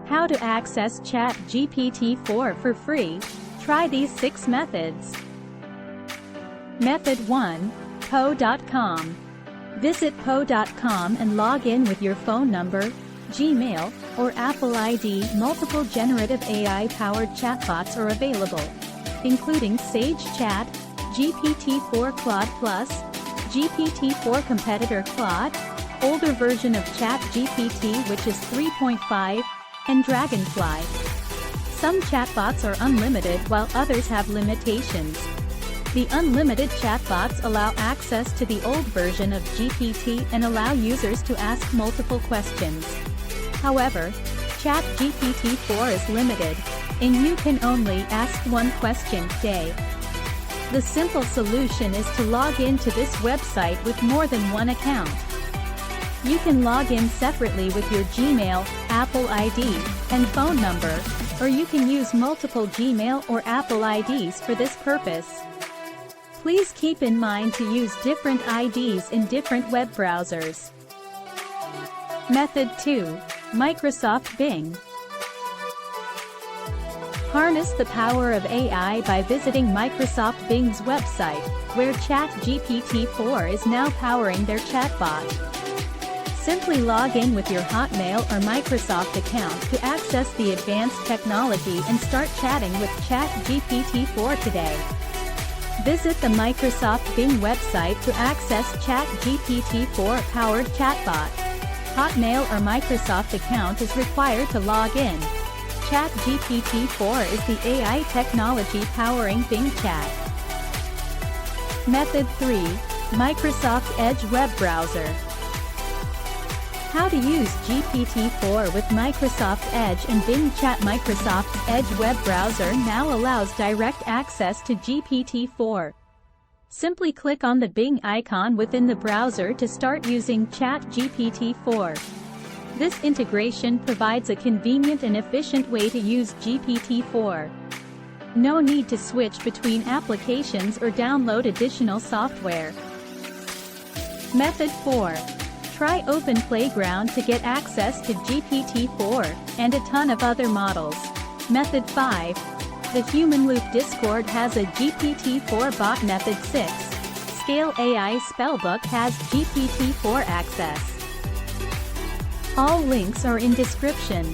How to access ChatGPT-4 for free? Try these 6 methods. Method 1. Po.com. Visit po.com and log in with your phone number, Gmail, or Apple ID. Multiple generative AI-powered chatbots are available, including Sage Chat, GPT-4 Claude Plus, GPT-4 competitor Claude, older version of ChatGPT which is 3.5, and Dragonfly. Some chatbots are unlimited while others have limitations. The unlimited chatbots allow access to the old version of GPT and allow users to ask multiple questions. However, ChatGPT-4 is limited, and you can only ask one question a day. The simple solution is to log into this website with more than one account. You can log in separately with your Gmail, Apple ID, and phone number, or you can use multiple Gmail or Apple IDs for this purpose. Please keep in mind to use different IDs in different web browsers. Method 2. Microsoft Bing. Harness the power of AI by visiting Microsoft Bing's website, where ChatGPT-4 is now powering their chatbot. Simply log in with your Hotmail or Microsoft account to access the advanced technology and start chatting with ChatGPT-4 today. Visit the Microsoft Bing website to access ChatGPT-4 powered chatbot. Hotmail or Microsoft account is required to log in. ChatGPT-4 is the AI technology powering Bing Chat. Method 3. Microsoft Edge web browser. How to use GPT-4 with Microsoft Edge and Bing Chat. Microsoft Edge web browser now allows direct access to GPT-4. Simply click on the Bing icon within the browser to start using ChatGPT-4. This integration provides a convenient and efficient way to use GPT-4. No need to switch between applications or download additional software. Method 4. Try Open Playground to get access to GPT-4 and a ton of other models. Method 5. The Human Loop Discord has a GPT-4 bot. Method 6. Scale AI Spellbook has GPT-4 access. All links are in description.